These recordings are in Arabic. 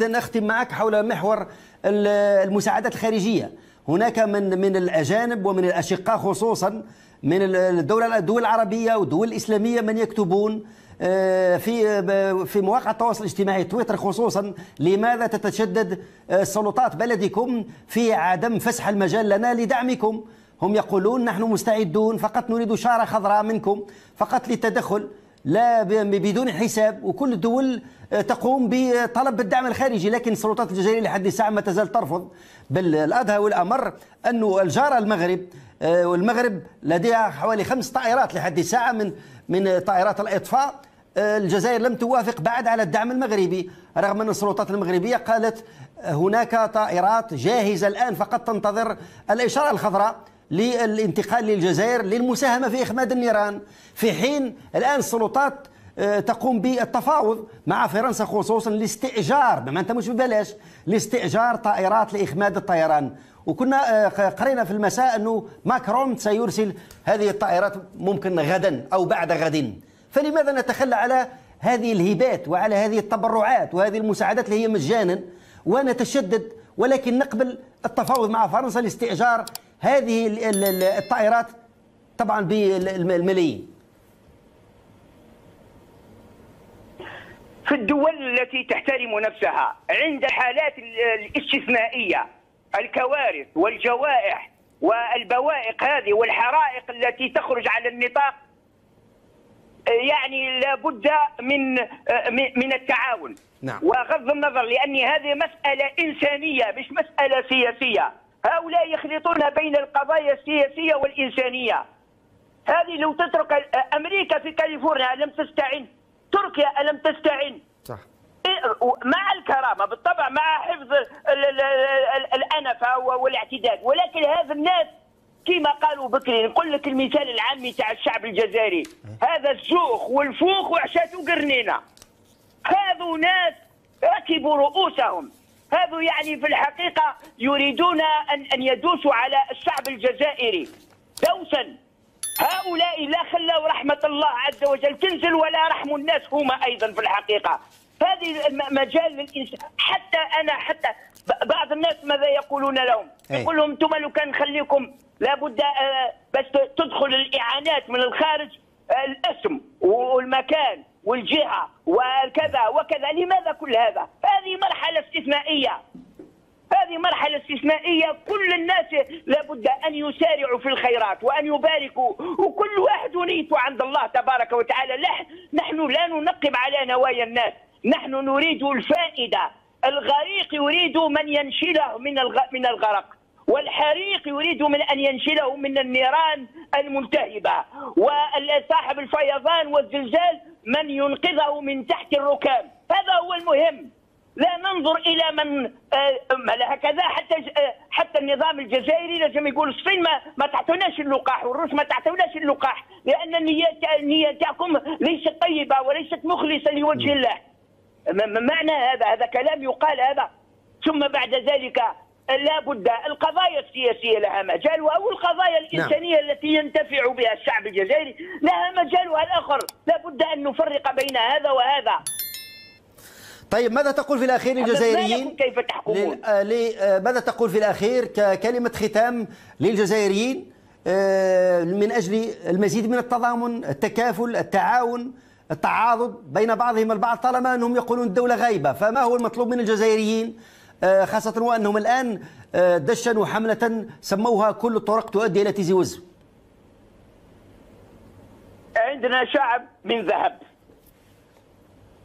نختم معك حول محور المساعدات الخارجية. هناك من الأجانب ومن الأشقاء خصوصا من الدول العربية والدول الإسلامية من يكتبون في مواقع التواصل الاجتماعي تويتر خصوصا: لماذا تتشدد سلطات بلدكم في عدم فسح المجال لنا لدعمكم؟ هم يقولون: نحن مستعدون، فقط نريد شارة خضراء منكم فقط للتدخل لا بدون حساب. وكل الدول تقوم بطلب الدعم الخارجي، لكن السلطات الجزائرية لحد الساعة ما تزال ترفض. بل الأدهى والأمر أن الجارة المغرب لديها حوالي 5 طائرات لحد الساعة من طائرات الإطفاء. الجزائر لم توافق بعد على الدعم المغربي، رغم أن السلطات المغربية قالت هناك طائرات جاهزة الآن فقط تنتظر الإشارة الخضراء للانتقال للجزائر للمساهمة في إخماد النيران، في حين الآن السلطات تقوم بالتفاوض مع فرنسا خصوصا لاستئجار، ما أنت مش ببلاش، لاستئجار طائرات لإخماد الطيران. وكنا قرينا في المساء أنه ماكرون سيرسل هذه الطائرات ممكن غدا أو بعد غد. فلماذا نتخلى على هذه الهبات وعلى هذه التبرعات وهذه المساعدات اللي هي مجانا ونتشدد، ولكن نقبل التفاوض مع فرنسا لاستئجار هذه الطائرات طبعا بالملايين؟ في الدول التي تحترم نفسها عند الحالات الاستثنائية، الكوارث والجوائح والبوائق هذه والحرائق التي تخرج على النطاق، يعني لابد من التعاون. نعم. وغض النظر، لأن هذه مسألة إنسانية مش مسألة سياسية. هؤلاء يخلطون بين القضايا السياسية والإنسانية. هذه لو تترك أمريكا في كاليفورنيا ألم تستعن؟ تركيا ألم تستعن؟ صح. مع الكرامة بالطبع، مع حفظ الأنفة والاعتدال، ولكن هذا الناس كما قالوا بكري، نقول لك المثال العامي تاع الشعب الجزائري: هذا الزوخ والفوخ وعشاتو قرنينة. هذو ناس ركبوا رؤوسهم، هذو يعني في الحقيقة يريدون أن يدوسوا على الشعب الجزائري دوسا. هؤلاء لا خلوا رحمة الله عز وجل تنزل ولا رحموا الناس هما أيضا في الحقيقة. هذه مجال للإنسان. حتى بعض الناس ماذا يقولون لهم؟ يقول لهم: انتم لو كان نخليكم لابد بس تدخل الإعانات من الخارج، الاسم والمكان والجهة وكذا وكذا. لماذا كل هذا؟ هذه مرحلة استثنائية، هذه مرحلة استثنائية. كل الناس لابد أن يسارعوا في الخيرات وأن يباركوا، وكل واحد نيته عند الله تبارك وتعالى. نحن لا ننقب على نوايا الناس، نحن نريد الفائدة. الغريق يريد من ينشله من الغرق، والحريق يريد من أن ينشله من النيران الملتهبة، وصاحب الفيضان والزلزال من ينقذه من تحت الركام. هذا هو المهم. لا ننظر إلى من هكذا. حتى النظام الجزائري لازم يقول: الصين ما تعطوناش اللقاح، والروس ما تعطوناش اللقاح، لأن النية تاعكم ليست طيبة وليست مخلصة لوجه الله. معنى هذا كلام يقال هذا. ثم بعد ذلك لا بد القضايا السياسية لها مجالها، أو القضايا الإنسانية التي ينتفع بها الشعب الجزائري لها مجالها الآخر. لا بد أن نفرق بين هذا وهذا. طيب، ماذا تقول في الأخير للجزائريين؟ كيف تحكمون؟ ماذا تقول في الأخير ككلمة ختام للجزائريين من أجل المزيد من التضامن، التكافل، التعاون، التعاضد بين بعضهم البعض، طالما أنهم يقولون الدولة غايبة؟ فما هو المطلوب من الجزائريين، خاصة وأنهم الآن دشنوا حملة سموها كل الطرق تؤدي إلى تيزي وزو؟ عندنا شعب من ذهب،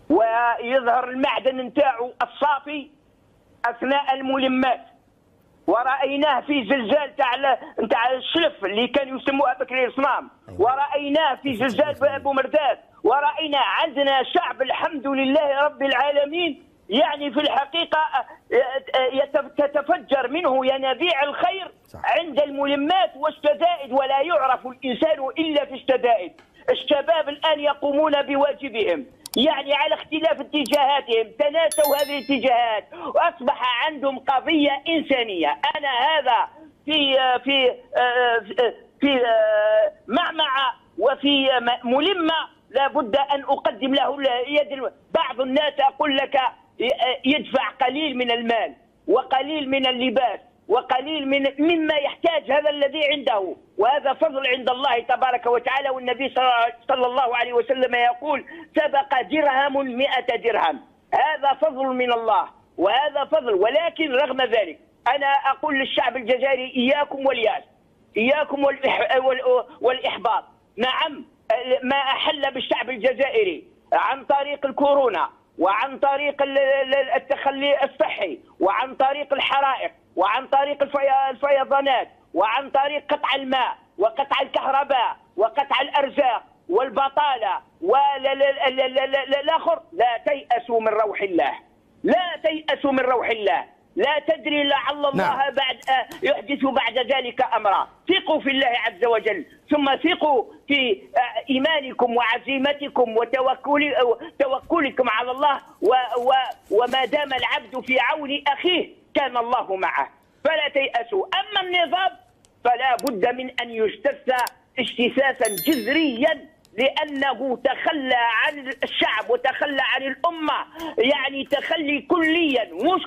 ويظهر المعدن نتاعو الصافي اثناء الملمات، ورأيناه في زلزال تاع الشلف اللي كانوا يسموها بكري الصنام، ورأيناه في زلزال ابو مرداد، ورأينا عندنا شعب الحمد لله رب العالمين، يعني في الحقيقة تتفجر منه ينابيع الخير عند الملمات والشدائد، ولا يعرف الإنسان إلا في الشدائد. الشباب الآن يقومون بواجبهم، يعني على اختلاف اتجاهاتهم، تناسوا هذه الاتجاهات وأصبح عندهم قضية إنسانية. أنا هذا في معمعة وفي ملمة لابد أن أقدم له يد. بعض الناس أقول لك يدفع قليل من المال وقليل من اللباس وقليل مما يحتاج هذا الذي عنده، وهذا فضل عند الله تبارك وتعالى. والنبي صلى الله عليه وسلم يقول: سبق درهم 100 درهم. هذا فضل من الله وهذا فضل. ولكن رغم ذلك أنا أقول للشعب الجزائري: إياكم واليأس، إياكم والإحباط. نعم، ما أحل بالشعب الجزائري عن طريق الكورونا وعن طريق التخلي الصحي وعن طريق الحرائق وعن طريق الفيضانات وعن طريق قطع الماء وقطع الكهرباء وقطع الأرزاق والبطالة والآخر، لا تيأسوا من روح الله، لا تيأسوا من روح الله. لا تدري لعل الله بعد يحدث بعد ذلك أمرا. ثقوا في الله عز وجل، ثم ثقوا في إيمانكم وعزيمتكم وتوكلكم على الله، وما دام العبد في عون أخيه كان الله معه، فلا تيأسوا. أما النظام فلا بد من أن يجتث اجتثاثا جذريا، لأنه تخلى عن الشعب وتخلى عن الأمة، يعني تخلي كليا، مش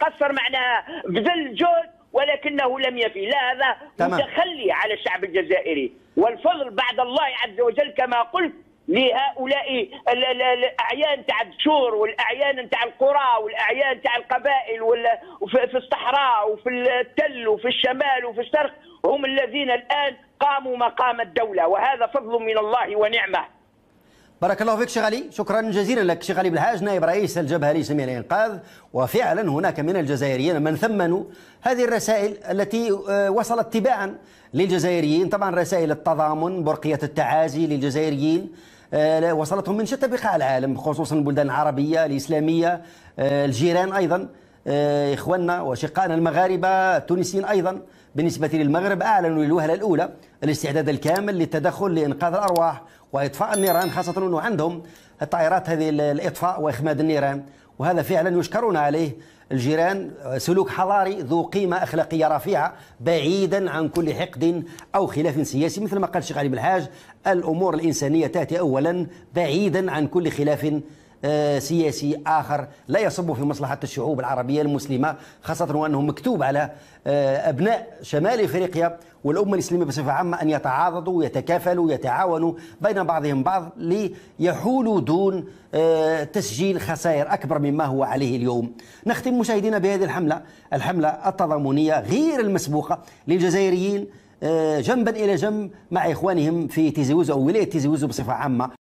قصر معناها بذل جهد ولكنه لم يفي، لا، هذا متخلي على الشعب الجزائري. والفضل بعد الله عز وجل كما قلت لهؤلاء الأعيان تاع الدشور والأعيان تاع القرى والأعيان تاع القبائل في الصحراء وفي التل وفي الشمال وفي الشرق، هم الذين الآن قاموا مقام الدولة، وهذا فضل من الله ونعمة. بارك الله فيك شيخ علي، شكرا جزيلا لك شيخ علي بالحاج، نائب رئيس الجبهة الإسلامية للإنقاذ. وفعلا هناك من الجزائريين من ثمنوا هذه الرسائل التي وصلت تباعا للجزائريين، طبعا رسائل التضامن، برقية التعازي للجزائريين وصلتهم من شتى بقاع العالم، خصوصا البلدان العربية الإسلامية، الجيران أيضا، إخواننا وشقائنا المغاربة التونسيين أيضا. بالنسبة للمغرب أعلنوا للوهلة الأولى الاستعداد الكامل للتدخل لإنقاذ الأرواح وإطفاء النيران، خاصة أنه عندهم الطائرات هذه الإطفاء وإخماد النيران، وهذا فعلا يشكرون عليه الجيران. سلوك حضاري ذو قيمة أخلاقية رفيعة بعيدا عن كل حقد أو خلاف سياسي، مثل ما قال الشيخ علي بالحاج: الأمور الإنسانية تأتي أولا بعيدا عن كل خلاف سياسي آخر لا يصب في مصلحة الشعوب العربية المسلمة، خاصة وأنه مكتوب على أبناء شمال إفريقيا والأمة الإسلامية بصفة عامة أن يتعاضدوا ويتكافلوا ويتعاونوا بين بعضهم بعض ليحولوا دون تسجيل خسائر أكبر مما هو عليه اليوم. نختم مشاهدينا بهذه الحملة التضامنية غير المسبوقة للجزائريين جنبا إلى جنب مع إخوانهم في تيزي وزو أو ولاية تيزي وزو بصفة عامة.